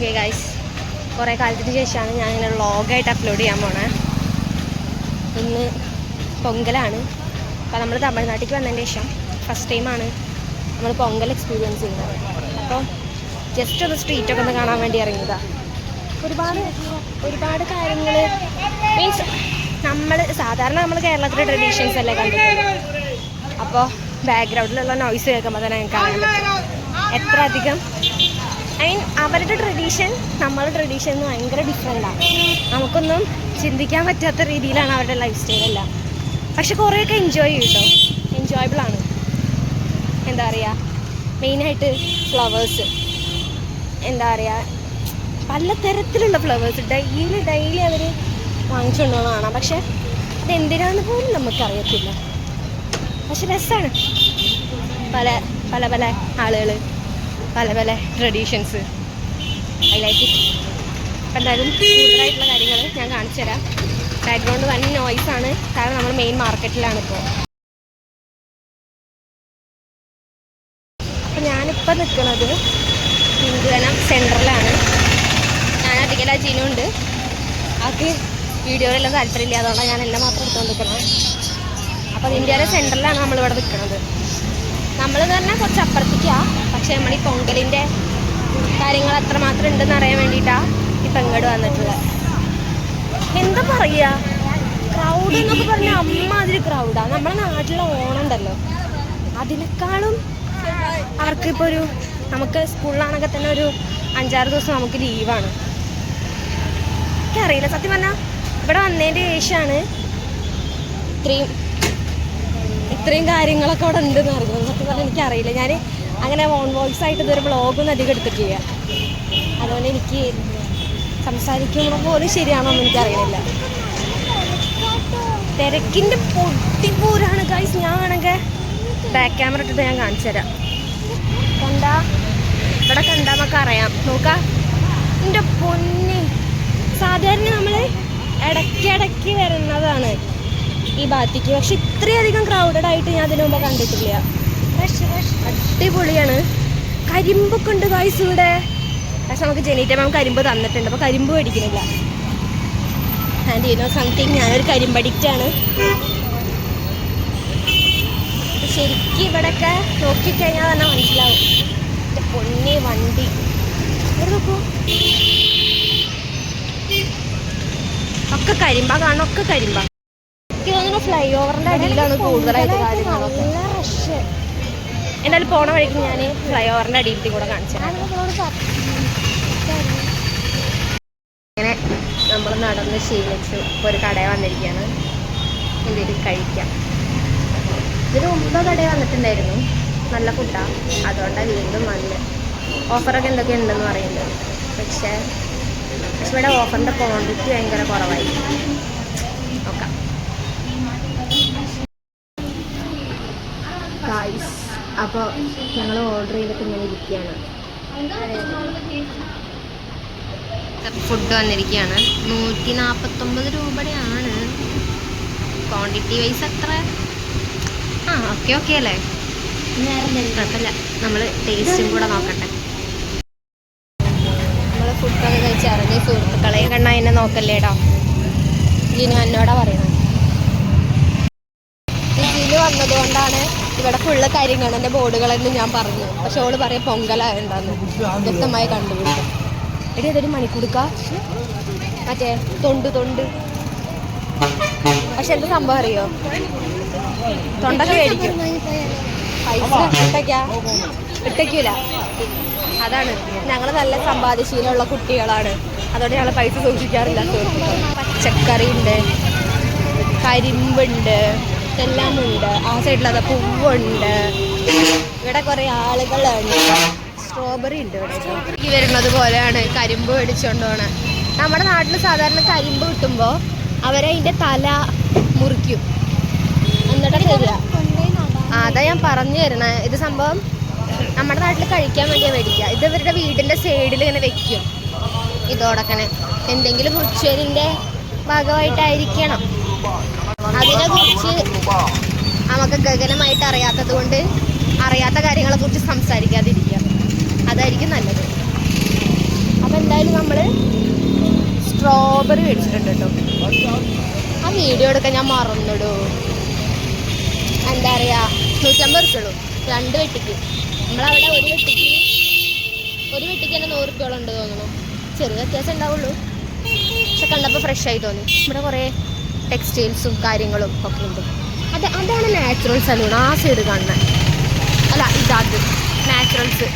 Hey guys, കുറേ കാലത്തിന് ശേഷമാണ് ഞാനിങ്ങനെ വ്ളോഗായിട്ട് അപ്ലോഡ് ചെയ്യാൻ പോണേ. ഇന്ന് പൊങ്കലാണ്. അപ്പോൾ നമ്മൾ തമിഴ്നാട്ടിലേക്ക് വന്നതിന് ശേഷം ഫസ്റ്റ് ടൈമാണ് നമ്മൾ പൊങ്കൽ എക്സ്പീരിയൻസ് ചെയ്യുന്നത്. അപ്പോൾ ജസ്റ്റ് ഒന്ന് സ്ട്രീറ്റൊക്കെ ഒന്ന് കാണാൻ വേണ്ടി ഇറങ്ങിയതാണ്. ഒരുപാട് കാര്യങ്ങൾ മീൻസ് സാധാരണ നമ്മൾ കേരളത്തിലെ ട്രഡീഷൻസ് അല്ലേ കണ്ടിട്ടുള്ളത്. അപ്പോൾ ബാക്ക്ഗ്രൗണ്ടിലുള്ള നോയ്സ് കേൾക്കുമ്പോൾ തന്നെ ഞങ്ങൾക്ക് അറിയാൻ പറ്റും എത്ര അധികം അവരുടെ ട്രഡീഷൻ നമ്മളുടെ ട്രഡീഷൻ ഭയങ്കര ഡിഫറെൻ്റാണ്. നമുക്കൊന്നും ചിന്തിക്കാൻ പറ്റാത്ത രീതിയിലാണ് അവരുടെ ലൈഫ് സ്റ്റൈലെല്ലാം. പക്ഷെ കുറേയൊക്കെ എൻജോയ് ചെയ്യും കേട്ടോ, എൻജോയബിളാണ്. എന്താ പറയുക, മെയിനായിട്ട് ഫ്ലവേഴ്സ്, എന്താ പറയുക, പലതരത്തിലുള്ള ഫ്ലവേഴ്സ് ഡെയിലി അവർ വാങ്ങിച്ചുകൊണ്ട് പോകണം കാണാം. പക്ഷെ ഇതെന്തിനാന്ന് പോലും നമുക്കറിയത്തില്ല. പക്ഷെ രസമാണ്. പല പല പല ആളുകൾ, പല പല ട്രഡീഷൻസ്. I like it. അപ്പം എന്തായാലും കൂടുതലായിട്ടുള്ള കാര്യങ്ങൾ ഞാൻ കാണിച്ചു തരാം. ബാക്ക്ഗ്രൗണ്ട് തന്നെ നോയ്സാണ്, കാരണം നമ്മൾ മെയിൻ മാർക്കറ്റിലാണ് ഇപ്പോൾ. അപ്പം ഞാനിപ്പോൾ നിൽക്കുന്നത് ഹിന്ദുവനം സെൻറ്ററിലാണ്. ഞാൻ അധികം ജീനുണ്ട്. ആൾക്ക് വീഡിയോയിലെല്ലാം താല്പര്യമില്ല, അതുകൊണ്ടാണ് ഞാൻ എല്ലാം മാത്രം എടുത്തുകൊണ്ട് നിൽക്കുന്നത്. അപ്പോൾ ഇന്ത്യയിലെ സെൻറ്ററിലാണ് നമ്മളിവിടെ നിൽക്കുന്നത്. നമ്മളെന്ന് പറഞ്ഞാൽ കുറച്ച് അപ്പുറത്തേക്കാണ്. പക്ഷേ നമ്മൾ ഈ പൊങ്കലിൻ്റെ കാര്യങ്ങൾ എത്രമാത്രം ഉണ്ടെന്ന് അറിയാൻ വേണ്ടിയിട്ടാണ് ഇപ്പം ഇങ്ങോട്ട് വന്നിട്ടുള്ളത്. എന്താ പറയുക, ക്രൗഡ് എന്നൊക്കെ പറഞ്ഞാൽ അമ്മാതിരി ക്രൗഡാണ്. നമ്മുടെ നാട്ടിലെ ഓണം ഉണ്ടല്ലോ, അതിനേക്കാളും അവർക്കിപ്പോൾ നമുക്ക് സ്കൂളിലാണെങ്കിൽ തന്നെ ഒരു 5-6 ദിവസം നമുക്ക് ലീവാണ്. എനിക്കറിയില്ല സത്യം പറഞ്ഞാൽ, ഇവിടെ വന്നതിൻ്റെ ശേഷമാണ് ഇത്രയും കാര്യങ്ങളൊക്കെ അവിടെ ഉണ്ടെന്ന് അറിയുന്നത്. സത്യം പറഞ്ഞാൽ എനിക്കറിയില്ല. ഞാൻ അങ്ങനെ ഓൺ വോയിസ് ആയിട്ട് ഇതൊരു വ്ളോഗൊന്നും അധികം എടുത്തിട്ടില്ല. അതുകൊണ്ട് എനിക്ക് സംസാരിക്കുമ്പോൾ പോലും ശരിയാണോ എന്ന് എനിക്കറിയില്ല. തിരക്കിൻ്റെ പൊട്ടിപ്പൂരാണ് ഗൈസ്. ഞാൻ ആണെങ്കിൽ ബാക്ക് ക്യാമറ ഇട്ടിട്ട് ഞാൻ കാണിച്ചു തരാം. ഇവിടെ കണ്ടാൽ നമുക്ക് അറിയാം. നോക്കാം, എൻ്റെ പൊന്നി. സാധാരണ നമ്മൾ ഇടയ്ക്കിടയ്ക്ക് വരുന്നതാണ് ഈ ഭാഗത്തേക്ക്, പക്ഷെ ഇത്രയധികം ക്രൗഡഡ് ആയിട്ട് ഞാൻ അതിനു മുമ്പ് കണ്ടിട്ടില്ല. അടിപൊളിയാണ്. കരിമ്പൊക്കെ ഉണ്ട് ഗൈസ് ഇവിടെ. പക്ഷെ നമുക്ക് ജനീറ്റ മാം കരിമ്പ് തന്നിട്ടുണ്ട്, അപ്പോൾ കരിമ്പ് മേടിക്കുന്നില്ല. ആൻഡ് യു നോ സംതിങ്, ഞാനൊരു കരിമ്പ് അഡിക്റ്റാണ്. ശരിക്കും ഇവിടെയൊക്കെ നോക്കിക്കഴിഞ്ഞാൽ തന്നെ മനസ്സിലാവും. എൻ്റെ പൊന്നി വണ്ടി ഇവിടെ നോക്കൂ, ഒക്കെ കരിമ്പ കാണണം, ഒക്കെ കരിമ്പ. എനിക്ക് തോന്നുന്നു ഫ്ലൈ ഓവറിൻ്റെ അടിയിലാണ് കൂടുതലായിട്ട് കാര്യങ്ങളൊക്കെ. എന്തായാലും പോണ വഴിക്ക് ഞാൻ ഫ്ലൈ ഓവറിൻ്റെ അടിയിലത്തെ കൂടെ കാണിച്ചു തരാം. ഇങ്ങനെ നമ്മൾ നടന്ന് ശീലിച്ചു ഒരു കടയിൽ വന്നിരിക്കുകയാണ്. എന്തെങ്കിലും കഴിക്കാം. ഇതിന് മുമ്പ് കടയിൽ വന്നിട്ടുണ്ടായിരുന്നു, നല്ല ഫുഡാണ്. അതുകൊണ്ടാണ് വീണ്ടും വന്ന്. ഓഫറൊക്കെ എന്തൊക്കെ ഉണ്ടെന്ന് പറയുന്നത്. പക്ഷേ ഇവിടെ ഓഫറിൻ്റെ ക്വാണ്ടിറ്റി ഭയങ്കര കുറവായി. നോക്കാം. ഗൈസ്, അപ്പോൾ ഞങ്ങൾ ഓർഡർ ചെയ്തിട്ട് ഇങ്ങനെ ഇരിക്കുകയാണ്. ഫുഡ് വന്നിരിക്കുകയാണ്. 149 രൂപയുടെയാണ്. ക്വാണ്ടിറ്റി വൈസ് അത്ര ഓക്കെ അല്ലേ, കുഴപ്പമില്ല. നമ്മൾ ടേസ്റ്റും കൂടെ നോക്കട്ടെ. നമ്മൾ ഫുഡൊക്കെ കഴിച്ചിറങ്ങി. സുഹൃത്തുക്കളെ കണ്ടാൽ എന്നെ നോക്കല്ലേടാ, ജിനു എന്നോടാ പറയണം. ജിനു വന്നതുകൊണ്ടാണ് ഇവിടെ ഫുള്ള് കരിങ്കണ്ണൻ്റെ ബോർഡുകളെന്ന് ഞാൻ പറഞ്ഞു. പക്ഷെ ഓള് പറയാം പൊങ്കലായുണ്ടാന്ന്. വ്യക്തമായി കണ്ടുപിടിക്കും. എടി അതൊരു മണിക്കൂടുക്ക മറ്റേ തൊണ്ട്. പക്ഷെ എന്താ സംഭവം അറിയോ, തൊണ്ടൊക്കെ മേടിക്കും, പൈസ ഇട്ടയ്ക്കൂല. അതാണ്, ഞങ്ങൾ നല്ല സമ്പാദ്യശീലമുള്ള കുട്ടികളാണ്. അതുകൊണ്ട് ഞങ്ങൾ പൈസ സൂക്ഷിക്കാറില്ല. പച്ചക്കറി ഉണ്ട്, കരിമ്പുണ്ട്, എല്ലാം ഉണ്ട്. ആ സൈഡിലത് പൂവുണ്ട്. ഇവിടെ കുറേ ആളുകളുണ്ട്. സ്ട്രോബെറി ഉണ്ട് ഇവിടെ. ഈ വരുന്നത് പോലെയാണ് കരിമ്പ് മേടിച്ചുകൊണ്ട് പോകണേ. നമ്മുടെ നാട്ടിൽ സാധാരണ കരിമ്പ് കിട്ടുമ്പോൾ അവരതിൻ്റെ തല മുറിക്കും, എന്നിട്ട് തരിക. അതാ ഞാൻ പറഞ്ഞു തരണേ. ഇത് സംഭവം നമ്മുടെ നാട്ടിൽ കഴിക്കാൻ വേണ്ടിയാണ് മേടിക്കുക. ഇത് ഇവരുടെ വീടിൻ്റെ സൈഡിൽ ഇങ്ങനെ വെക്കും. ഇതോടക്കനെ എന്തെങ്കിലും റിച്വലിൻ്റെ ഭാഗമായിട്ടായിരിക്കണം. അതിനെക്കുറിച്ച് നമുക്ക് ഗഗനമായിട്ട് അറിയാത്തത് കൊണ്ട് അറിയാത്ത കാര്യങ്ങളെക്കുറിച്ച് സംസാരിക്കാതിരിക്കുക, അതായിരിക്കും നല്ലത്. അപ്പം എന്തായാലും സ്ലീപ്പർ മേടിച്ചിട്ടുണ്ട് കേട്ടോ. ആ വീഡിയോ എടുക്കാൻ ഞാൻ മറന്നിടൂ. എന്താ പറയുക, 150 ഉറുപ്പിയുള്ളൂ 2 വെട്ടിക്ക്. നമ്മളവിടെ ഒരു വെട്ടിക്ക് തന്നെ 100 ഉറുപ്പിയോളം ഉണ്ട് തോന്നുന്നു. ചെറിയ വ്യത്യാസം ഉണ്ടാവുള്ളൂ, പക്ഷെ കണ്ടപ്പോൾ ഫ്രഷ് ആയി തോന്നി. ഇവിടെ കുറേ ടെക്സ്റ്റൈൽസും കാര്യങ്ങളും ഒക്കെ ഉണ്ട്. അതാണ് നാച്ചുറൽ സലൂൺ, ആ സൈഡ് കാണുന്നത്. അല്ല, ഇതാത് നാച്ചുറൽസ്.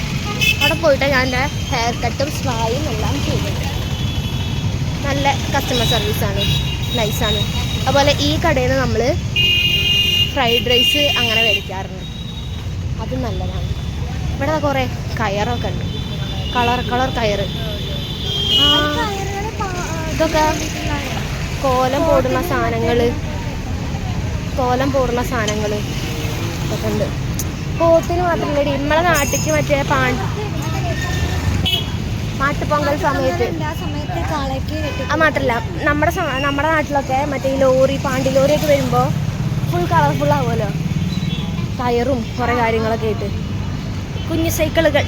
അവിടെ പോയിട്ട് ഞാൻ എൻ്റെ ഹെയർ കട്ടും സ്പായും എല്ലാം ചെയ്തിട്ടുണ്ട്. നല്ല കസ്റ്റമർ സർവീസാണ്, നൈസാണ്. അതുപോലെ ഈ കടയിൽ നിന്ന് നമ്മൾ ഫ്രൈഡ് റൈസ് അങ്ങനെ മേടിക്കാറുണ്ട്, അതും നല്ലതാണ്. ഇവിടെ കുറേ കയറൊക്കെ ഉണ്ട്, കളർ കയറ്. ഇതൊക്കെ കോലം പോടുന്ന സാധനങ്ങൾ ഇതൊക്കെ ഉണ്ട്. പോത്തിന് മാത്രമല്ല, നമ്മളെ നാട്ടിലേക്ക് മറ്റേ മാട്ടുപൊങ്കൽ സമയത്ത് അത് മാത്രമല്ല, നമ്മുടെ നാട്ടിലൊക്കെ മറ്റേ ലോറി പാണ്ടി ലോറിയൊക്കെ വരുമ്പോൾ ഫുൾ കളർഫുൾ ആവുമല്ലോ, ടയറും കുറേ കാര്യങ്ങളൊക്കെ ആയിട്ട്. കുഞ്ഞു സൈക്കിളുകൾ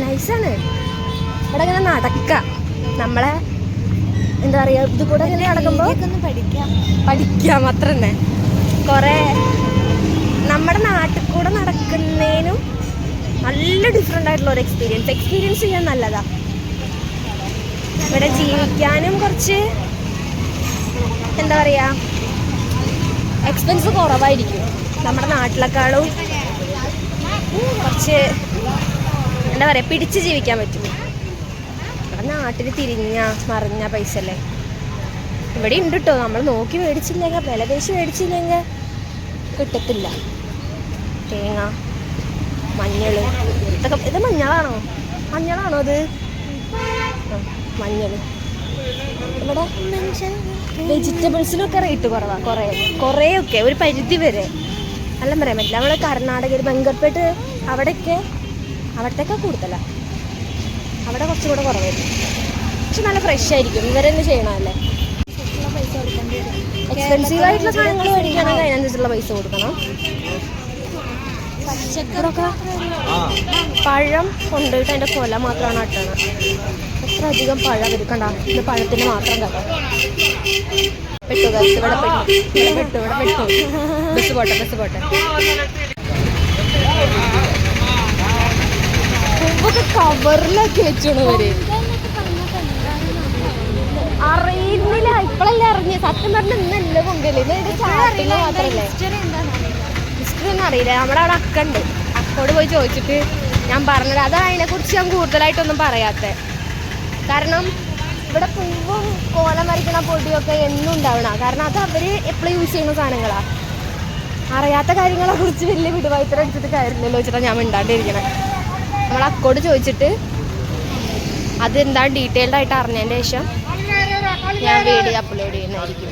നൈസാണ്. ഇവിടെ ഇങ്ങനെ നടക്കാം, നമ്മളെ എന്താ പറയുക, ഇത് കൂടെ ഇങ്ങനെ നടക്കുമ്പോൾ പഠിക്കാം അത്ര തന്നെ. കുറേ നമ്മുടെ നാട്ടിൽ കൂടെ നടക്കുന്നതിനും നല്ല ഡിഫറെൻ്റ് ആയിട്ടുള്ള ഒരു എക്സ്പീരിയൻസ് ചെയ്യാൻ നല്ലതാണ്. ഇവിടെ ജീവിക്കാനും കുറച്ച് എന്താ പറയുക, എക്സ്പെൻസ് കുറവായിരിക്കും നമ്മുടെ നാട്ടിലേക്കാളും. കുറച്ച് എന്താ പറയുക, പിടിച്ച് ജീവിക്കാൻ പറ്റും. നമ്മുടെ നാട്ടിൽ മറിഞ്ഞ പൈസ അല്ലേ. ഇവിടെ ഉണ്ട് കേട്ടോ, നമ്മൾ നോക്കി മേടിച്ചില്ലെങ്കിൽ, വില പേശി മേടിച്ചില്ലെങ്കിൽ കിട്ടത്തില്ല. തേങ്ങ, മഞ്ഞൾ, ഇത് മഞ്ഞളാണോ അത്? മഞ്ഞൾ. ഇവിടെ വെജിറ്റബിൾസിനൊക്കെ റേറ്റ് കുറവാണ്, കുറേയൊക്കെ ഒരു പരിധി വരെ. എല്ലാം പറയാൻ പറ്റില്ല. നമ്മൾ കർണാടകയിൽ ബംഗർപേട്ട് അവിടത്തേക്കാൾ കൂടുതലാണ്. അവിടെ കുറച്ചും കൂടെ കുറവായിരിക്കും, പക്ഷെ നല്ല ഫ്രഷ് ആയിരിക്കും. ഇവരെന്നെ ചെയ്യണമല്ലേ. എക്സ്പെൻസീവ് ആയിട്ടുള്ള സാധനങ്ങൾ മേടിക്കുകയാണെങ്കിൽ അതിനനുസരിച്ചുള്ള പൈസ കൊടുക്കണം. പച്ചക്കറൊക്കെ പഴം കൊണ്ടുപോയിട്ട് അതിൻ്റെ കൊല മാത്രമാണ് അട്ടണത്. എത്ര അധികം പഴം എടുക്കണ്ട, ഇത് പഴത്തിൻ്റെ മാത്രം കഥ. പെട്ടു ബസ് പോട്ടെ. പൂവൊക്കെ കവറിലൊക്കെ വെച്ചോണു ഇവര്. അറിയുന്നില്ല, ഇപ്പോഴല്ലേ അറിഞ്ഞ. സത്യം പറഞ്ഞ ഇന്നല്ല പൊങ്കല്, ഇത് ചാട്ടിൽ മാത്രല്ലേ. ഹിസ്റ്ററി ഒന്നും അറിയില്ല. നമ്മുടെ അവിടെ അക്കുണ്ട്, അക്കോട് പോയി ചോദിച്ചിട്ട് ഞാൻ പറഞ്ഞത്. അതാണ് അതിനെക്കുറിച്ച് ഞാൻ കൂടുതലായിട്ടൊന്നും പറയാത്തത്. കാരണം ഇവിടെ പൂവും കോലം വരയ്ക്കണ പൊടിയൊക്കെ എന്നും ഉണ്ടാവണം. കാരണം അത് അവർ എപ്പോഴും യൂസ് ചെയ്യുന്ന സാധനങ്ങളാണ്. അറിയാത്ത കാര്യങ്ങളെ കുറിച്ച് വലിയ വിടുവായിത്തരം അടിച്ചിട്ട് കാര്യമില്ലല്ലോ വെച്ചിട്ടാണ് ഞാൻ മിണ്ടാണ്ടിരിക്കണേ. നമ്മൾ അക്കോട് ചോദിച്ചിട്ട് അതെന്താണ് ഡീറ്റെയിൽഡ് ആയിട്ട് അറിഞ്ഞതിൻ്റെ ശേഷം ഞാൻ വീഡിയോ അപ്ലോഡ് ചെയ്യുന്നതായിരിക്കും.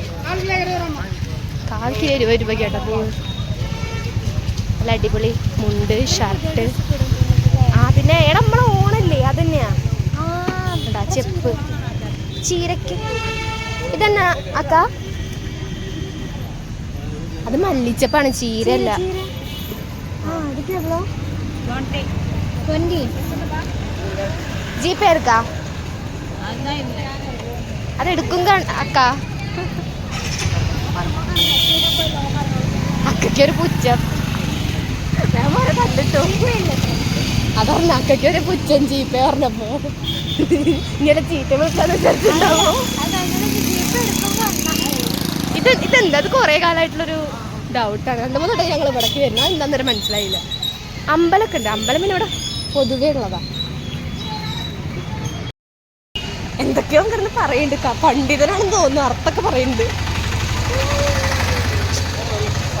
1 കിലോ 20 രൂപ കേട്ടോ. നല്ല അടിപൊളി മുണ്ട്, ഷർട്ട്. പിന്നെ നമ്മളെ ഓണല്ലേ, അത് തന്നെയാ. ചെപ്പ്, ചീരക്ക്. ഇതെന്നാ അക്ക? അത് മല്ലിച്ചപ്പാണ്, ചീരല്ല. ജീപ്പേ എടുക്കാ? അതെടുക്കും അക്ക. അക്കൊരു പുച്ഛം ഞാൻ കണ്ടിട്ടു. അതറിഞ്ഞ അക്കൊരു പുച്ഛൻ ജീപ്പേ പറഞ്ഞപ്പോ. ഇങ്ങനെ ചീത്ത വിളിച്ചാൽ വിചാരിച്ചിട്ടുണ്ടാവോ? ഇതെന്താ, അത് കുറേ കാലമായിട്ടുള്ളൊരു ഡൗട്ടാണ്. 2-3 വട്ടം ഞങ്ങൾ ഇവിടേക്ക് വരുന്നത്, എന്താന്നേരം മനസ്സിലായില്ല. അമ്പലമൊക്കെ ഉണ്ട്, അമ്പലം പിന്നെ ഇവിടെ പൊതുവേ ഉള്ളതാ. എന്തൊക്കെയോ കിടന്ന് പറയുന്നുണ്ട്, പണ്ഡിതനാണെന്ന് തോന്നുന്നു, അർത്ഥമൊക്കെ പറയുന്നുണ്ട്.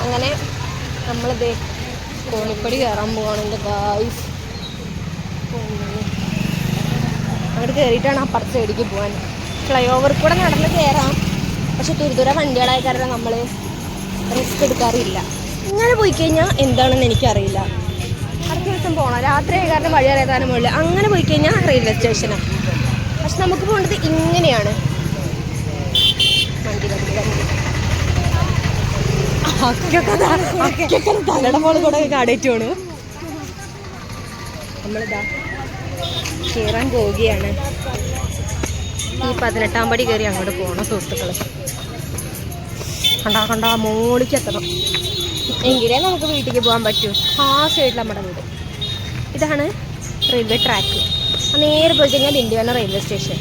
അങ്ങനെ നമ്മളിത് കോണിപ്പടി കയറാൻ പോവാണെങ്കിൽ ഗായ്സ്, അങ്ങോട്ട് കയറിയിട്ടാണ് അപ്പുറത്തെ സൈഡിലേക്ക് പോകാൻ. ഫ്ലൈ ഓവർ കൂടെ നടന്ന് കയറാം, പക്ഷെ തുരുതുര വണ്ടികളായ കാരണം നമ്മൾ റിസ്ക് എടുക്കാറില്ല. ഇങ്ങനെ പോയി കഴിഞ്ഞാൽ എന്താണെന്ന് എനിക്കറിയില്ല. അടുത്ത ദിവസം പോകണം, രാത്രി ആയ കാരണം വഴി അറിയാതാനും മുകളിൽ. അങ്ങനെ പോയി കഴിഞ്ഞാൽ റെയിൽവേ സ്റ്റേഷനാണ്. പക്ഷെ നമുക്ക് പോകേണ്ടത് ഇങ്ങനെയാണ്. വണ്ടി തലയുടെ മോള് കൂടെ കാടേറ്റ് പോണു. നമ്മളിതാ കയറാൻ പോവുകയാണ്. ഈ 18-ാം പടി കയറി അങ്ങോട്ട് പോകണം സുഹൃത്തുക്കൾ. കണ്ടാ മോളിക്ക് എത്തണം, എങ്കിലേ നമുക്ക് വീട്ടിലേക്ക് പോകാൻ പറ്റൂ. ആ സൈഡിൽ നമ്മുടെ വീട്. ഇതാണ് റെയിൽവേ ട്രാക്ക്. നേരെ പോയി കഴിഞ്ഞാൽ ദിണ്ടിവന റെയിൽവേ സ്റ്റേഷൻ.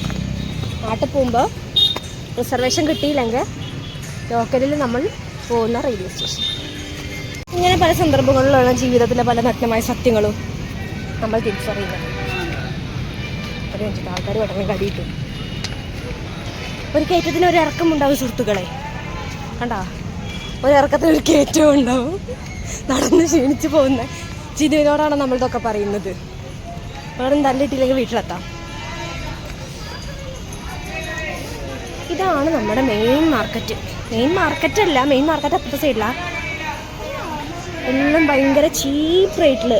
നാട്ടിൽ പോകുമ്പോൾ റിസർവേഷൻ കിട്ടിയില്ലെങ്കിൽ ലോക്കലിൽ നമ്മൾ പോകുന്ന റെയിൽവേ സ്റ്റേഷൻ. ഇങ്ങനെ പല സന്ദർഭങ്ങളിലുള്ള ജീവിതത്തിലെ പല നഗ്നമായ സത്യങ്ങളും നമ്മൾ തിരിച്ചറിയുന്നത്. ഒരു വെച്ചിട്ട് ആൾക്കാർ പെട്ടെന്ന് കടിയിട്ടു. ഒരു കയറ്റത്തിന് ഒരു ഇറക്കമുണ്ടാവും സുഹൃത്തുക്കളെ. കണ്ടാ, ഒരിറക്കത്തിന് ഒരു കയറ്റവും ഉണ്ടാവും. നടന്ന് ക്ഷീണിച്ച് പോകുന്ന ജിനുവിനോടാണ് നമ്മളിതൊക്കെ പറയുന്നത്. വേറെ തല്ലിട്ടില്ലെങ്കിൽ വീട്ടിലെത്താം. ഇതാണ് നമ്മുടെ മെയിൻ മാർക്കറ്റ്. മെയിൻ മാർക്കറ്റ് അപ്പുറത്തെ സൈഡിലാണ്. എല്ലാം ഭയങ്കര ചീപ്പ് റേറ്റിൽ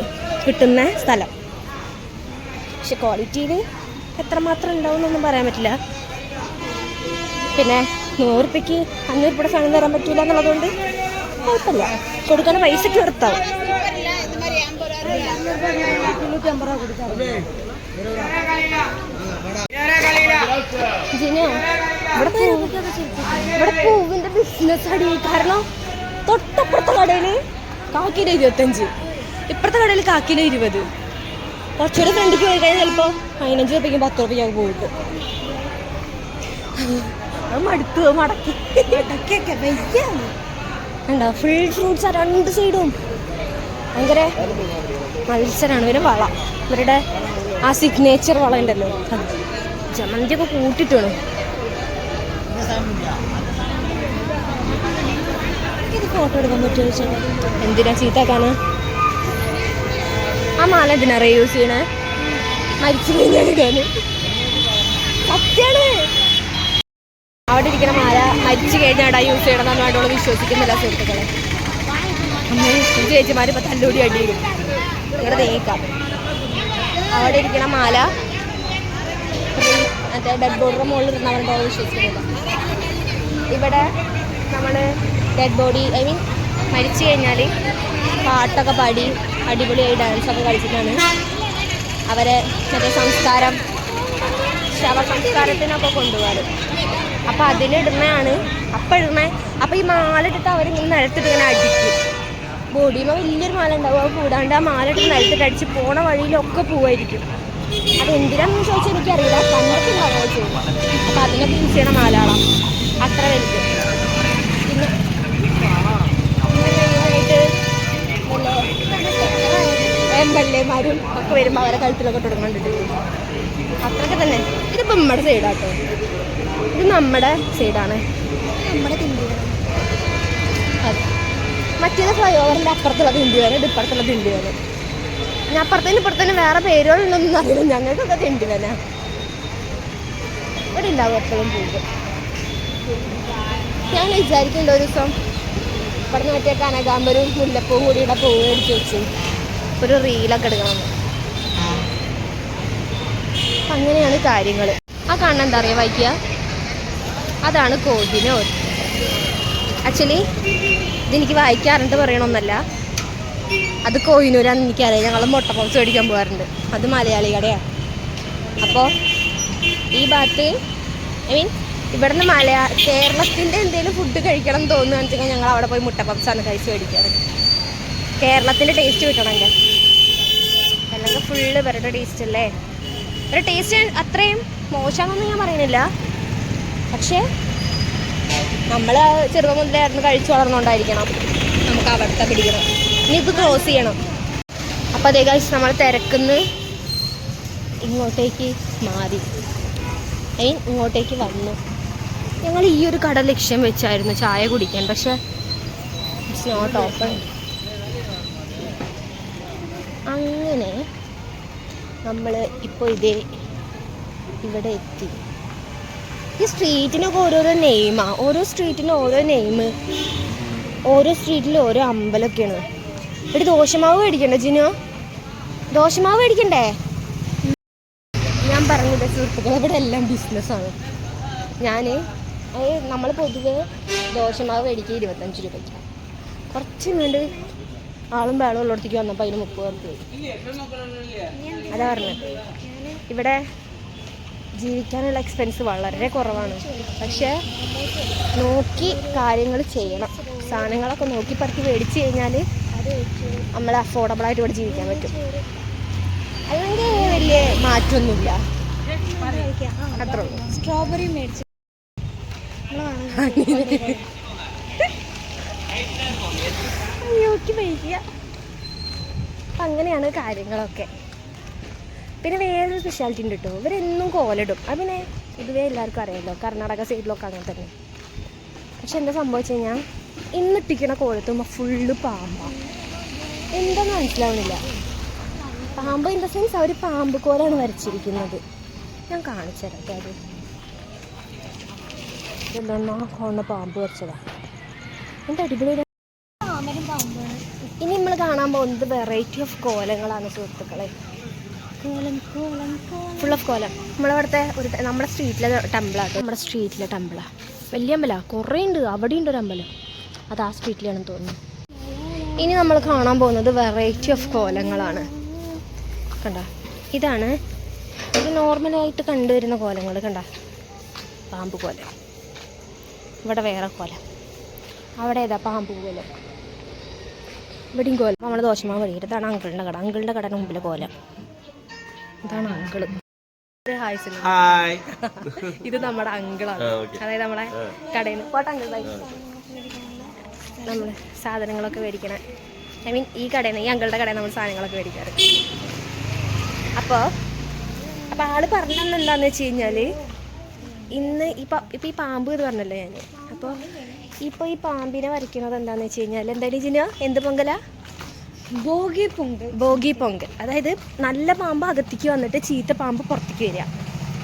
കിട്ടുന്ന സ്ഥലം. പക്ഷെ ക്വാളിറ്റിയിൽ എത്രമാത്രം ഉണ്ടാവുമെന്നൊന്നും പറയാൻ പറ്റില്ല. പിന്നെ 100 രൂപയ്ക്ക് 500 രൂപയുടെ സാധനം തരാൻ പറ്റില്ല എന്നുള്ളതുകൊണ്ട് കുഴപ്പമില്ല, കൊടുക്കുന്ന പൈസയ്ക്ക് നിർത്താവും. ജിനോ, ഇവിടെ പൂവിന്റെ ബിസിനസ് അടി. കാരണം തൊട്ടപ്പുറത്തെ കടയിൽ കാക്കിന് 25, ഇപ്പുറത്തെ കടയിൽ കാക്കിന് 20. കുറച്ചുകൂടെ ഫ്രണ്ടിക്ക് പോയി കഴിഞ്ഞാൽ ചിലപ്പോൾ 15 രൂപയ്ക്കും 10 രൂപയ്ക്കും പോയിട്ട് മടുത്തു മടക്കിയൊക്കെ വയ്യാണ്. ഉണ്ടോ ഫുൾ ഫ്രൂട്ട്സ് 2 സൈഡും. ഭയങ്കര മത്സരമാണ്. ഇവര് വള, ഇവരുടെ ആ സിഗ്നേച്ചർ വള ഉണ്ടല്ലോ, ജമന്തിയൊക്കെ കൂട്ടിട്ടാണ്. ഇത് ഫോട്ടോ എടുക്കാൻ പറ്റുമോ ചോദിച്ചാൽ എന്തിനാ ചീത്താക്കാണ്? ആ മാല എന്തിനാ യൂസ് ചെയ്യണേ? മരിച്ചു കഴിഞ്ഞാൽ സത്യാണ്. അവിടെ ഇരിക്കണ മാല മരിച്ചു കഴിഞ്ഞാൽ യൂസ് ചെയ്യണം എന്നാണ് വിശ്വസിക്കുന്നില്ല സുഹൃത്തുക്കളെ. ചേച്ചിമാർ ഇപ്പം തല്ലൂടി അടിയിടും. നിങ്ങളുടെ തേക്കാം. അവിടെ ഇരിക്കണ മാല മറ്റേ ഡെഡ് ബോഡിയുടെ മുകളിൽ ഇരുന്നവരുണ്ടോ വിശ്വസിക്കുന്നില്ല. ഇവിടെ നമ്മൾ ഡെഡ് ബോഡി മരിച്ചു കഴിഞ്ഞാൽ പാട്ടൊക്കെ പാടി അടിപൊളിയായി ഡാൻസൊക്കെ കളിച്ചിട്ടാണ് അവരെ മറ്റേ സംസ്കാരം, ശവസംസ്കാരത്തിനൊക്കെ കൊണ്ടുപോകാറ്. അപ്പം അതിലിടുന്നതാണ് അപ്പം ഇടുന്നത്. അപ്പം ഈ മാല ഇട്ടിട്ട് അവരിങ്ങനെ നിലത്തിട്ട് ഇങ്ങനെ അടിക്കും. ബോഡിയുമ്പോൾ വലിയൊരു മാല ഉണ്ടാവും. അത് കൂടാണ്ട് ആ മാല ഇട്ട് നിലത്തിട്ട് അടിച്ച് പോണ വഴിയിലൊക്കെ പോവായിരിക്കും. അതെന്തിനാണെന്ന് ചോദിച്ചാൽ എനിക്കറിയില്ല. കണ്ടിട്ടുണ്ടാവുക ചെയ്യും. അപ്പം അതിനൊക്കെ യൂസ് ചെയ്യണ മാലകളാണ് അത്ര വലുത്. പിന്നെ മെയിനായിട്ട് MLA-മാരും ഒക്കെ വരുമ്പോൾ അവരെ കഴുത്തിലൊക്കെ തുടങ്ങുന്നുണ്ട്. അത്രയൊക്കെ തന്നെ. ഇതിപ്പോൾ നമ്മുടെ സൈഡാട്ടോ, ഇത് നമ്മുടെ സൈഡാണ്. നമ്മുടെ തിണ്ടിവനം. അതെ, മറ്റേത് ഫ്ലൈ ഓവറിൻ്റെ അപ്പുറത്തുള്ളത് തിണ്ടിവനം, ഇത് ഇപ്പുറത്തുള്ളത് തിണ്ടിവനം. ഞാൻ അപ്പുറത്തേന് ഇപ്പുറത്തേന് വേറെ പേരുകളൊന്നും അറിയില്ല. ഞങ്ങൾക്കൊക്കെ തിണ്ടിവന. ഇവിടെ ഉണ്ടാവും എപ്പോഴും പോകും. ഞാൻ വിചാരിക്കുന്നുണ്ട് ഒരു ദിവസം ഇവിടെ നിന്ന് മറ്റേ കനകാമ്പരും മുല്ലപ്പൂവും കൂടിയുടെ പൂവ് മേടിച്ച് വെച്ചു ഒരു റീലൊക്കെ എടുക്കണം. അങ്ങനെയാണ് കാര്യങ്ങൾ. ആ കാണുന്ന എന്താ പറയുക വായിക്കുക, അതാണ് കോഹിനൂർ. ആക്ച്വലി ഇതെനിക്ക് വായിക്കാറുണ്ട് പറയണമെന്നല്ല, അത് കോഹിനൂരാണെന്ന് എനിക്കറിയാം. ഞങ്ങൾ മുട്ട പപ്സ് മേടിക്കാൻ പോകാറുണ്ട്. അത് മലയാളി കടയാണ്. അപ്പോൾ ഈ ഭാഗത്ത് ഇവിടുന്ന് കേരളത്തിൻ്റെ എന്തെങ്കിലും ഫുഡ് കഴിക്കണം എന്ന് തോന്നുകയാണെന്ന് വെച്ചാൽ ഞങ്ങൾ അവിടെ പോയി മുട്ട പപ്സാണ് കഴിച്ച് മേടിക്കാറ്. കേരളത്തിൻ്റെ ടേസ്റ്റ് കിട്ടണമെങ്കിൽ. അല്ലെങ്കിൽ ഫുള്ള് ഇവരുടെ ടേസ്റ്റ് അല്ലേ. ഒരു ടേസ്റ്റ് അത്രയും മോശമാണെന്ന് ഞാൻ പറയുന്നില്ല, പക്ഷേ നമ്മൾ ചെറുപ്പം മുതലേ ആയിരുന്നു കഴിച്ചു വളർന്നുകൊണ്ടായിരിക്കണം നമുക്ക് അവിടുത്തെ പിടിക്കണം. ഇനി ഇത് ക്രോസ് ചെയ്യണം. അപ്പോൾ അതേ കഴിച്ച് നമ്മൾ തിരക്കുന്ന് ഇങ്ങോട്ടേക്ക് മാറി, ഇങ്ങോട്ടേക്ക് വന്നു. ഞങ്ങൾ ഈ ഒരു കട ലക്ഷ്യം വെച്ചായിരുന്നു ചായ കുടിക്കാൻ, പക്ഷെ ഇറ്റ്സ് നോട്ട് ഓപ്പൺ. അങ്ങനെ നമ്മൾ ഇപ്പോൾ ഇവിടെ എത്തി. ഈ സ്ട്രീറ്റിനൊക്കെ ഓരോരോ നെയിമാണ്. ഓരോ സ്ട്രീറ്റിനും ഓരോ നെയിം, ഓരോ സ്ട്രീറ്റിലും ഓരോ അമ്പലമൊക്കെയാണ്. ഇവിടെ ദോശമാവ് മേടിക്കണ്ടേ ജിനോ? ദോശമാവ് മേടിക്കണ്ടേ? ഞാൻ പറഞ്ഞത് സുഹൃത്തുക്കളെ, ഇവിടെ എല്ലാം ബിസിനസ്സാണ്. നമ്മൾ പൊതുവെ ദോശമാവ് മേടിക്കുക 25 രൂപയ്ക്ക്. കുറച്ച് ഇങ്ങോട്ട് ആളും ബേളും ഉള്ളിടത്തേക്ക് വന്നപ്പോൾ അതിന് 30 രൂപ. അതാ പറഞ്ഞത്. ഇവിടെ ജീവിക്കാനുള്ള എക്സ്പെൻസ് വളരെ കുറവാണ്. പക്ഷേ നോക്കി കാര്യങ്ങൾ ചെയ്യണം. സാധനങ്ങളൊക്കെ നോക്കി പറക്കി മേടിച്ച് കഴിഞ്ഞാൽ നമ്മൾ അഫോർഡബിളായിട്ട് ഇവിടെ ജീവിക്കാൻ പറ്റും. അല്ലെങ്കിൽ വലിയ മാറ്റമൊന്നുമില്ല. അത്രേ ഉള്ളൂ. സ്ട്രോബെറി മേടിച്ചു അയ്യോക്ക് വയ്യ. അപ്പം അങ്ങനെയാണ് കാര്യങ്ങളൊക്കെ. പിന്നെ വേറൊരു സ്പെഷ്യാലിറ്റി ഉണ്ട് കേട്ടോ, ഇവരെന്നും കോലിടും. അത് പിന്നെ ഇതുവേ എല്ലാവർക്കും അറിയാമല്ലോ, കർണാടക സൈഡിലൊക്കെ അങ്ങനെ തന്നെ. പക്ഷെ എന്താ സംഭവിച്ചു കഴിഞ്ഞാൽ ഇന്നിട്ടിക്കണ കോലത്തുമ്പോൾ ഫുള്ള് പാമ്പാണ്. എന്താണെന്ന് മനസ്സിലാവുന്നില്ല. പാമ്പ് ഇൻ ദ സെൻസ് അവർ പാമ്പ് കോലാണ് വരച്ചിരിക്കുന്നത്. ഞാൻ കാണിച്ചു തരാം കേട്ടോ. അത് ഇതെന്താ കോണ പാമ്പ് വരച്ചതാ. എന്താ അടിപൊളി. ഇനി നമ്മൾ കാണാൻ പോകുന്നത് വെറൈറ്റി ഓഫ് കോലങ്ങളാണ് സുഹൃത്തുക്കളെ. ഫുൾ ഓഫ് കോലം. നമ്മളവിടുത്തെ നമ്മുടെ സ്ട്രീറ്റിലെ ടെമ്പിളാണ്. നമ്മുടെ സ്ട്രീറ്റിലെ ടെമ്പിളാണ്. വലിയ അമ്പലമാണ്, കുറേ ഉണ്ട്. അവിടെ ഉണ്ട് ഒരു അമ്പലം, അത് ആ സ്ട്രീറ്റിലാണെന്ന് തോന്നുന്നു. ഇനി നമ്മൾ കാണാൻ പോകുന്നത് വെറൈറ്റി ഓഫ് കോലങ്ങളാണ്. കണ്ട, ഇതാണ് ഇത് നോർമലായിട്ട് കണ്ടുവരുന്ന കോലങ്ങൾ. കണ്ട, പാമ്പ് കോലം. ഇവിടെ വേറെ കോലം. അവിടെ ഏതാ പാമ്പ് കോലം. ഇവിടെയും കോലം. നമ്മൾ ദോശമാവ് കഴിയിട്ട്. ഇതാണ് അങ്കിളിൻ്റെ കട. അങ്കിളിൻ്റെ കടയുടെ മുമ്പിലെ കോലം. ഇതാണ് അങ്കിള്. ഇത് നമ്മുടെ അങ്കിളാണ്. അതായത് നമ്മളെ കടയിൽ നിന്ന് പോട്ടെ അങ്കിൾ. നമ്മൾ സാധനങ്ങളൊക്കെ മേടിക്കണ, ഐ മീൻ ഈ കടയിൽ നിന്ന്, ഈ അങ്കിളുടെ കടയിൽ നമ്മൾ സാധനങ്ങളൊക്കെ മേടിക്കാറ്. അപ്പോൾ ആള് പറഞ്ഞത് എന്താണെന്ന് വെച്ച് കഴിഞ്ഞാൽ, ഇന്ന് ഇപ്പം ഈ പാമ്പ് എന്ന് പറഞ്ഞല്ലോ ഞാൻ. അപ്പോൾ ഇപ്പോൾ ഈ പാമ്പിനെ വരയ്ക്കുന്നത് എന്താണെന്ന് വെച്ച് കഴിഞ്ഞാൽ, എന്തായാലും ഇതിന് എന്ത് പൊങ്കലാ? ഭോഗി പൊങ്കൽ. ഭോഗി പൊങ്കൽ. അതായത് നല്ല പാമ്പ് അകത്തേക്ക് വന്നിട്ട് ചീത്ത പാമ്പ് പുറത്തേക്ക് വരിക.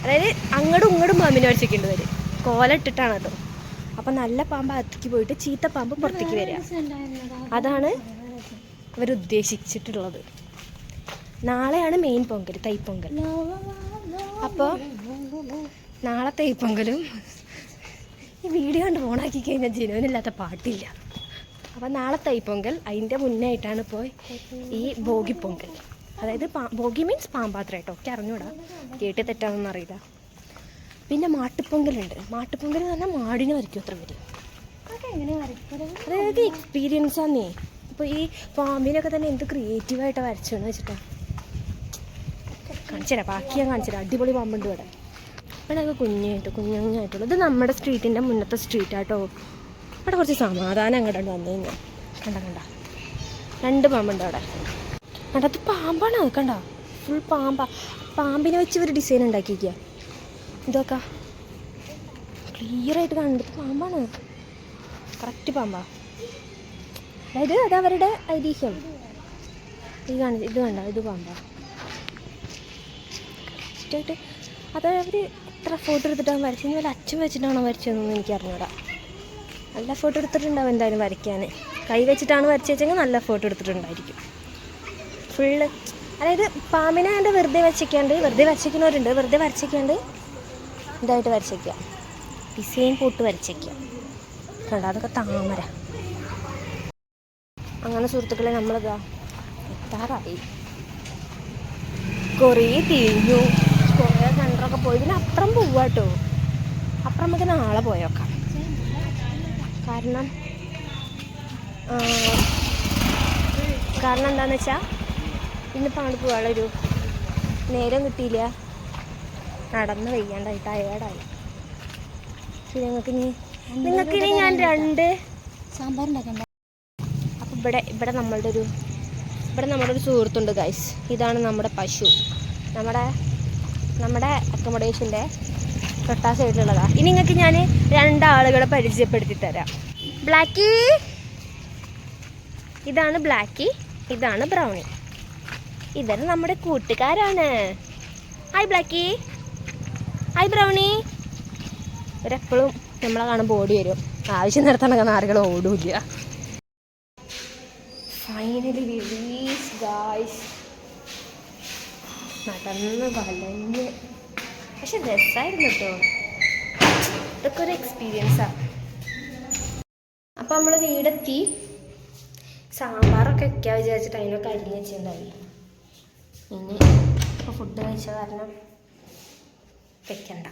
അതായത് അങ്ങോട്ടും ഇങ്ങോട്ടും പാമ്പിനെ വരച്ചിട്ടുണ്ട് വരും. കോല ഇട്ടിട്ടാണത്. അപ്പം നല്ല പാമ്പ് അകത്തേക്ക് പോയിട്ട് ചീത്ത പാമ്പ് പുറത്തേക്ക് വരിക. അതാണ് ഇവരുദ്ദേശിച്ചിട്ടുള്ളത്. നാളെയാണ് മെയിൻ പൊങ്കൽ, തൈപ്പൊങ്കൽ. അപ്പോൾ നാളെ തൈപ്പൊങ്കലും. ഈ വീഡിയോ കണ്ട് ഓണാക്കി കഴിഞ്ഞാൽ ജീവനില്ലാത്ത പാട്ടില്ല. അപ്പം നാളെ തൈപ്പൊങ്കൽ, അതിൻ്റെ മുന്നായിട്ടാണ് ഇപ്പോൾ ഈ ഭോഗി പൊങ്കൽ. അതായത് ഭോഗി മീൻസ് പാമ്പാത്ര കേട്ടോ. ഒക്കെ അറിഞ്ഞൂടാ, കേട്ട് തെറ്റാണെന്ന് അറിയില്ല. പിന്നെ മാട്ടുപ്പൊങ്കലുണ്ട്. മാട്ടുപ്പൊങ്കൽ എന്ന് പറഞ്ഞാൽ മാടിനെ വരയ്ക്കും അത്ര വരും. അതായത് എക്സ്പീരിയൻസാന്നേ. ഇപ്പോൾ ഈ പാമ്പിനൊക്കെ തന്നെ എന്ത് ക്രിയേറ്റീവായിട്ടാണ് വരച്ചതെന്ന് വെച്ചിട്ടാണ്. കാണിച്ചു തരാം, ബാക്കി ഞാൻ കാണിച്ചു തരാം. അടിപൊളി പാമ്പുണ്ട് ഇവിടെ. ഇവിടെയൊക്കെ കുഞ്ഞായിട്ടുള്ളൂ. ഇത് നമ്മുടെ സ്ട്രീറ്റിൻ്റെ മുന്നത്തെ സ്ട്രീറ്റാട്ടോ. ഇവിടെ കുറച്ച് സമാധാനം അങ്ങോട്ട് വന്നു കഴിഞ്ഞാൽ. കണ്ട 2 പാമ്പുണ്ട് അവിടെ. അത് പാമ്പാണ്. കണ്ട, ഫുൾ പാമ്പാ. പാമ്പിനെ വെച്ച് ഇവർ ഡിസൈൻ ഉണ്ടാക്കിയിരിക്കുക. ഇതൊക്കെ ക്ലിയറായിട്ട് കണ്ടത് പാമ്പാണ്. കറക്റ്റ് പാമ്പാ. അതായത് അതവരുടെ ഐതിഹ്യം. ഇത് കണ്ട, ഇത് പാമ്പാ കറക്റ്റായിട്ട്. അത് അവർ എത്ര ഫോട്ടോ എടുത്തിട്ടാണ് വരച്ചത്? വല്ല അച്ഛൻ വെച്ചിട്ടാണോ വരച്ചതെന്നൊന്നും എനിക്ക് അറിഞ്ഞൂടാ. നല്ല ഫോട്ടോ എടുത്തിട്ടുണ്ടാവും എന്തായാലും വരയ്ക്കാൻ. കൈ വെച്ചിട്ടാണ് വരച്ചെങ്കിൽ നല്ല ഫോട്ടോ എടുത്തിട്ടുണ്ടായിരിക്കും ഫുള്ള്. അതായത് പാമ്പിനെ കണ്ട് വെറുതെ വരച്ചിരിക്കുന്നവരുണ്ട്. വെറുതെ വരച്ചിരിക്കാണ്ട് ഇതായിട്ട് വരച്ചേക്കുക, ഡിസൈൻ പോട്ട് വരച്ചേക്കുക. കണ്ട, അതൊക്കെ താമര. അങ്ങനെ സുഹൃത്തുക്കളെ, നമ്മളിതാ എത്താറായി. കുറേ തിരിഞ്ഞു, കുറേ കണ്ടറൊക്കെ പോയി. പിന്നെ അപ്പുറം പോവാട്ടോ. അപ്പുറം നമുക്ക് നാളെ പോയേക്കാം. കാരണം എന്താണെന്ന് വെച്ചാൽ ഇന്നിപ്പോൾ അങ്ങോട്ട് പോകാനുള്ളൊരു നേരം കിട്ടിയില്ല. നടന്ന് വയ്യാണ്ടായി, ടയേർഡായി. നിങ്ങൾക്കിനി ഞാൻ 2 സാമ്പാറുണ്ടാക്കണ്ട. അപ്പം ഇവിടെ നമ്മളുടെ ഒരു സുഹൃത്തുണ്ട് ഗൈസ്. ഇതാണ് നമ്മുടെ പശു. നമ്മുടെ അക്കോമഡേഷൻ്റെ തൊട്ടാ സൈഡിലുള്ളതാണ്. ഇനി നിങ്ങൾക്ക് ഞാൻ 2 ആളുകളെ പരിചയപ്പെടുത്തി തരാം. ബ്ലാക്കി, ഇതാണ് ബ്ലാക്കി, ഇതാണ് ബ്രൗണി. ഇവർ നമ്മുടെ കൂട്ടുകാരാണ്. Hi Blackie, hi Brownie. ഇവരെപ്പോഴും നമ്മളെ കാണുമ്പോൾ ഓടി വരും. ആവശ്യം നടത്താനൊക്കെ നാറുകൾ ഓടില്ല. Finally release guys. നടന്ന് വലഞ്ഞ്. പക്ഷെ രസമായിരുന്നു കേട്ടോ. ഇതൊക്കെ ഒരു എക്സ്പീരിയൻസാണ്. അപ്പം നമ്മൾ വീടെത്തി. സാമ്പാറൊക്കെ വയ്ക്കാൻ വിചാരിച്ചിട്ട് അതിനൊക്കെ അരിഞ്ഞ് വെച്ചിട്ടുണ്ടായി. ഇനി ഇപ്പോൾ ഫുഡ് കഴിച്ച കാരണം വെക്കണ്ട,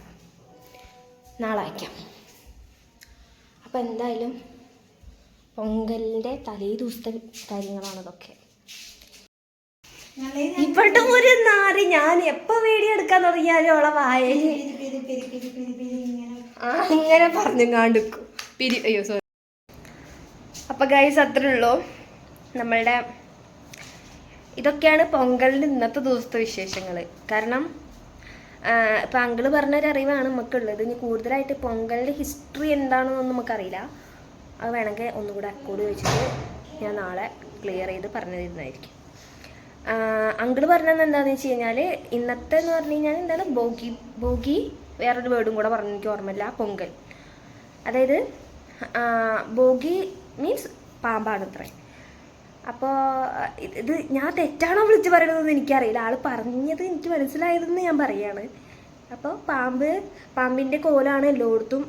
നാളെ വയ്ക്കാം. അപ്പോൾ എന്തായാലും പൊങ്കലിൻ്റെ തലേ ദിവസത്തെ കാര്യങ്ങളാണ് ഇതൊക്കെ. ഇവിടെ ഒരു നാറി ഞാൻ എപ്പോൾ വീഡിയോ എടുക്കാൻ തുടങ്ങിയാലും അവളെ വായന ഇങ്ങനെ പറഞ്ഞുങ്ങാണ്ടിക്കും അയ്യോ സോറി. അപ്പോൾ ഗൈസ് അത്രേ ഉള്ളൂ. നമ്മളുടെ ഇതൊക്കെയാണ് പൊങ്കലിൻ്റെ ഇന്നത്തെ ദിവസത്തെ വിശേഷങ്ങൾ. കാരണം ഇപ്പം അങ്കിള് പറഞ്ഞൊരറിവാണ് നമുക്കുള്ളത്. ഇനി കൂടുതലായിട്ട് പൊങ്കലിൻ്റെ ഹിസ്റ്ററി എന്താണെന്നൊന്നും നമുക്കറിയില്ല. അത് വേണമെങ്കിൽ ഒന്നുകൂടെ അക്കോട് വെച്ചിട്ട് ഞാൻ നാളെ ക്ലിയർ ചെയ്ത് പറഞ്ഞു തരുന്നതായിരിക്കും. അങ്കിള് പറഞ്ഞത് എന്താണെന്ന് വെച്ച് കഴിഞ്ഞാൽ ഇന്നത്തെ എന്ന് പറഞ്ഞു കഴിഞ്ഞാൽ എന്താണ് ഭോഗി വേറൊരു വേർഡും കൂടെ പറഞ്ഞു, എനിക്ക് ഓർമ്മയില്ല. പൊങ്കൽ, അതായത് ഭോഗി മീൻസ് പാമ്പാണ് അത്രേ. അപ്പോൾ ഇത് ഞാൻ തെറ്റാണോ വിളിച്ച് പറയണതെന്ന് എനിക്കറിയില്ല. ആൾ പറഞ്ഞത് എനിക്ക് മനസ്സിലായതെന്ന് ഞാൻ പറയുകയാണ്. അപ്പോൾ പാമ്പിൻ്റെ കോലാണ് എല്ലായിടത്തും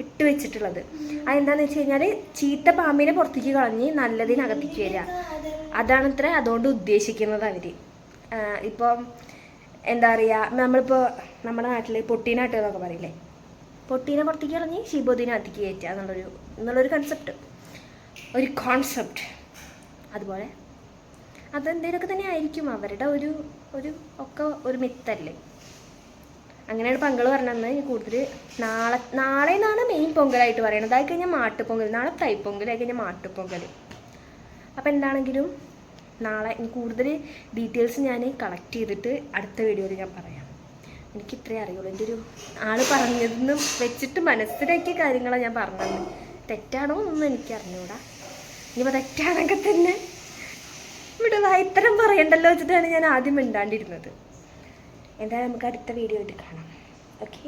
ഇട്ട് വെച്ചിട്ടുള്ളത്. അതെന്താണെന്ന് വെച്ച് കഴിഞ്ഞാൽ ചീത്ത പാമ്പിനെ പുറത്തേക്ക് കളഞ്ഞ് നല്ലതിനകത്തേക്ക് വരിക, അതാണത്ര അതുകൊണ്ട് ഉദ്ദേശിക്കുന്നത് അവർ. ഇപ്പോൾ എന്താ പറയുക, നമ്മളിപ്പോൾ നമ്മുടെ നാട്ടിൽ പൊട്ടീനാട്ട് എന്നൊക്കെ പറയില്ലേ, പൊട്ടീനെ പുറത്തേക്ക് കളഞ്ഞ് ശിബോധീനകത്തേക്ക് കയറ്റുക എന്നുള്ളൊരു ഒരു കോൺസെപ്റ്റ്. അതുപോലെ അതെന്തേലൊക്കെ തന്നെ ആയിരിക്കും അവരുടെ ഒക്കെ ഒരു മിത്തല്ലേ. അങ്ങനെയാണ് പങ്കൾ പറഞ്ഞത്. ഇനി കൂടുതൽ നാളെ എന്നാണ് മെയിൻ പൊങ്കലായിട്ട് പറയുന്നത്. അത് കഴിഞ്ഞാൽ മാട്ടുപൊങ്കൽ, നാളെ തൈപ്പൊങ്കൽ, അത് കഴിഞ്ഞാൽ മാട്ടുപൊങ്കൽ. അപ്പോൾ എന്താണെങ്കിലും നാളെ ഇനി കൂടുതൽ ഡീറ്റെയിൽസ് ഞാൻ കളക്ട് ചെയ്തിട്ട് അടുത്ത വീഡിയോയിൽ ഞാൻ പറയാം. എനിക്ക് ഇത്രയേ അറിയുള്ളൂ. എൻ്റെ ഒരു ആൾ പറഞ്ഞതെന്ന് വെച്ചിട്ട് മനസ്സിലാക്കിയ കാര്യങ്ങളാണ് ഞാൻ പറഞ്ഞത്. തെറ്റാണോ എന്നൊന്നും എനിക്ക് അറിഞ്ഞൂടാ. ഇനിയിപ്പോൾ തെറ്റാണെങ്കിൽ തന്നെ ഇവിടെ ഇത്തരം പറയണ്ടല്ലോ വെച്ചിട്ടാണ് ഞാൻ ആദ്യം മിണ്ടാണ്ടിരുന്നത്. എന്തായാലും നമുക്ക് അടുത്ത വീഡിയോ ആയിട്ട് കാണാം. ഓക്കെ.